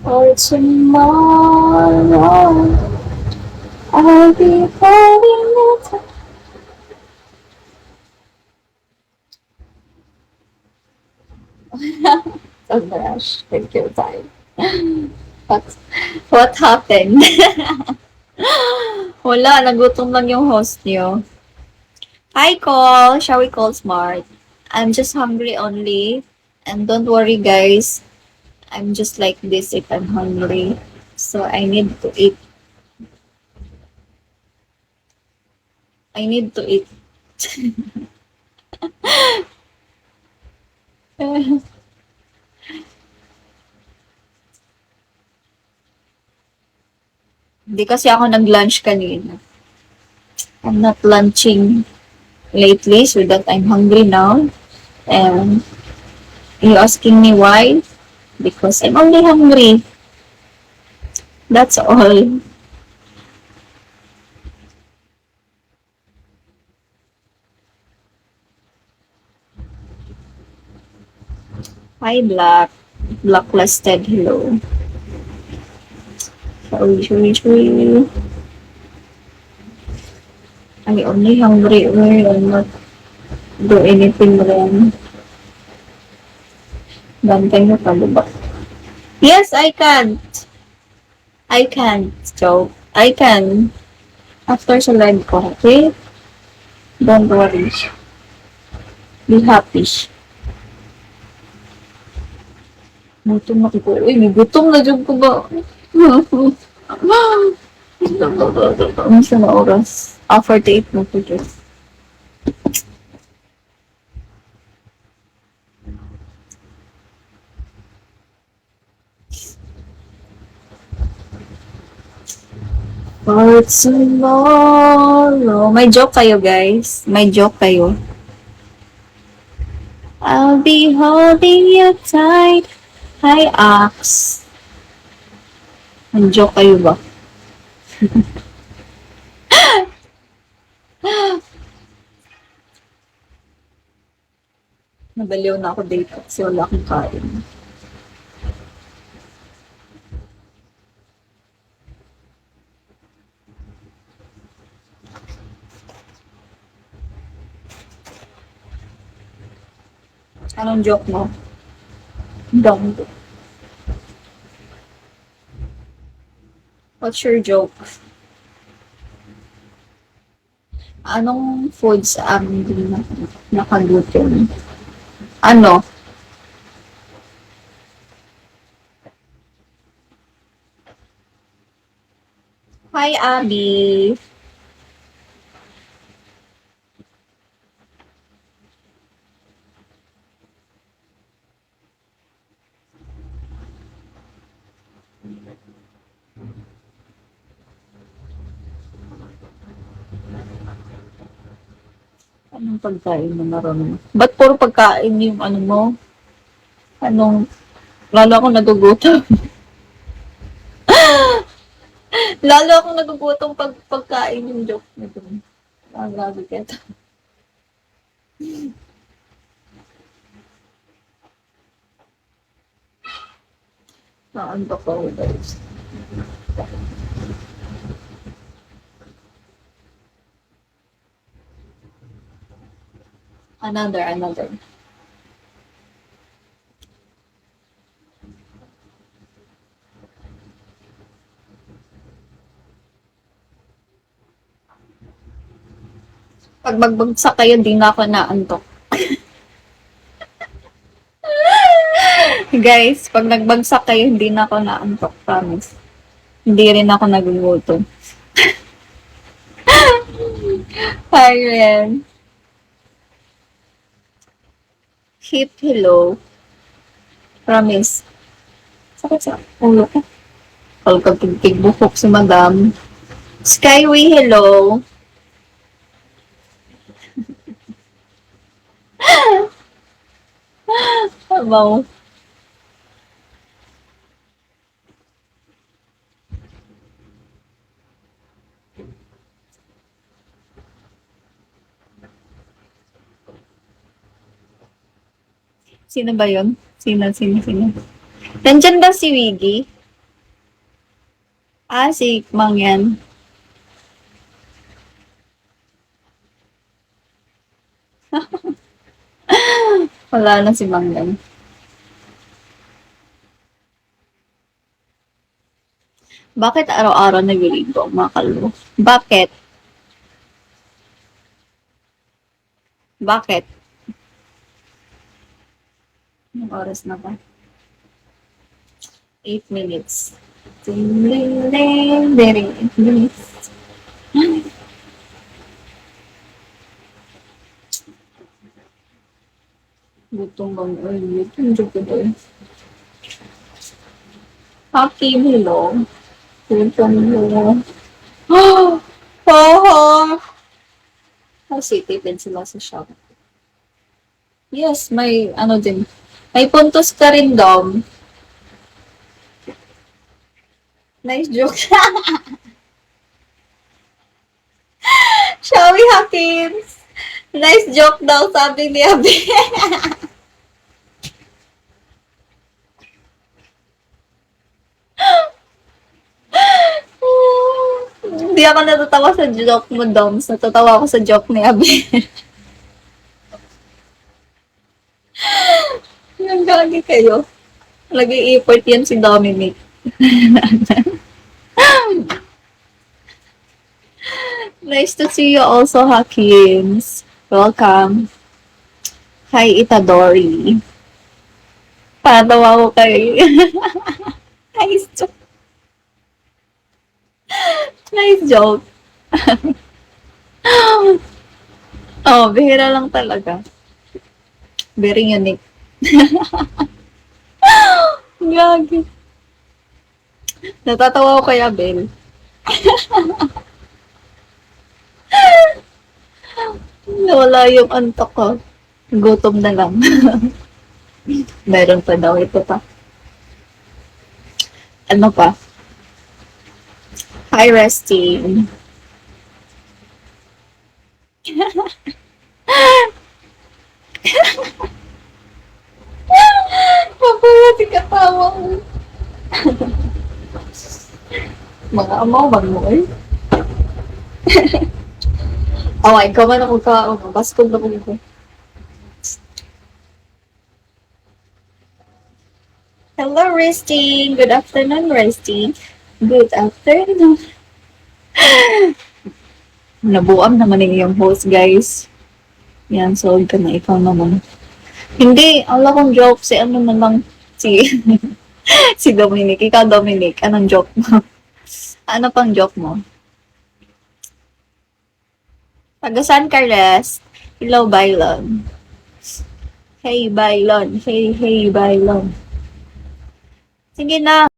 For tomorrow, I'll be holding it. So gosh, take your time. What, what happened? Wala, nagutom lang yung host niyo. Hi, call. Shall we call smart? I'm just hungry only. And don't worry, guys. I'm just like this if I'm hungry. So I need to eat. I need to eat. Hindi kasi ako nag-lunch kanina. I'm not lunching lately so that I'm hungry now. And you asking me why? Because I'm only hungry. That's all. Hi, Black. Blacklisted, hello. Sorry. I'm only hungry. I'm not do anything wrong. Bantay mo pa, diba? Yes, I can. I can. So, I can. After sa live ko, okay? Don't worry. Be happy. Gutom na ko. Uy, may gutom na dyan ko ba? Ano siya na oras? 48 na po dyan. For tomorrow. May joke kayo, guys. May joke kayo. I'll be holding you tight. Hi, Ax. May joke kayo ba? Nabaliw na ako dito kasi wala akong kain. Anong joke mo? Dong. What's your joke? Anong foods ang hindi nakagutom? Ano? Hi, Abby. Anong pagkain mo marunong? Ba't puro pagkain yung ano mo? Anong, lalo ako nagugutom. Lalo ako nagugutom pag pagkain yung joke nito. Ah, grabe ka. Naantok ako, guys. Another. Pag magbagsak kayo, di na ako naantok. Guys, pag nagbagsak kayo, hindi na ako naantok, promise. Hindi rin ako nagugutom. Hi, Ren. Hip hello. Promise. Sakit sa ulo ko. Pagkagpigpig bukok si madam. Skyway, hello. Wow. Sino ba yun? Sino? Nandyan ba si Wiggy? Ah, si Mang yan. Wala na si Mang yan. Bakit araw-araw nagliligo ang mga kalbo? Bakit? Bakit? Anong oras na ba? 8 minutes. Ding, ding, ding, ding, 8 minutes. Gutom bang ulit? Hindi ko doon. Happy Milo. Gutom mo. Oh! Oh! Kasi tipid sila sa shop. Yes, may ano din. May puntos ka rin daw. Nice joke. Shall we, Hawkins? Nice joke daw, sabi ni Abi. Hindi ako natatawa sa joke mo, Doms. Natatawa ako sa joke ni Abi. Ang gagi kayo. Nag-i-effort yan si Dominic. Nice to see you also, Hawkins. Welcome. Hi, Itadori. Patawa ko kayo. Nice joke. Nice joke. Oh, bihira lang talaga. Very unique. Gagi. Natatawa ko kay Abel. Nawala yung antok ko. Gutom na lang. Meron pa daw. Ito pa. Ano pa? Hi, Resting. Mapalati ka tawa mo. Mga amaw, magmoy. Away, ikaw man ako ka. Baskog na ko. Hello, Resting. Good afternoon, Resting. Good afternoon. Nabuam naman yung host, guys. Yan, so ka na ikaw naman. Hindi, ala kong joke. Si ano naman, si si Dominic. Ikaw, Dominic. Anong joke mo? Ano pang joke mo? Taga-saan ka, Rest? Hello, Bylon. Hey, Bylon. Hey, Bylon. Sige na.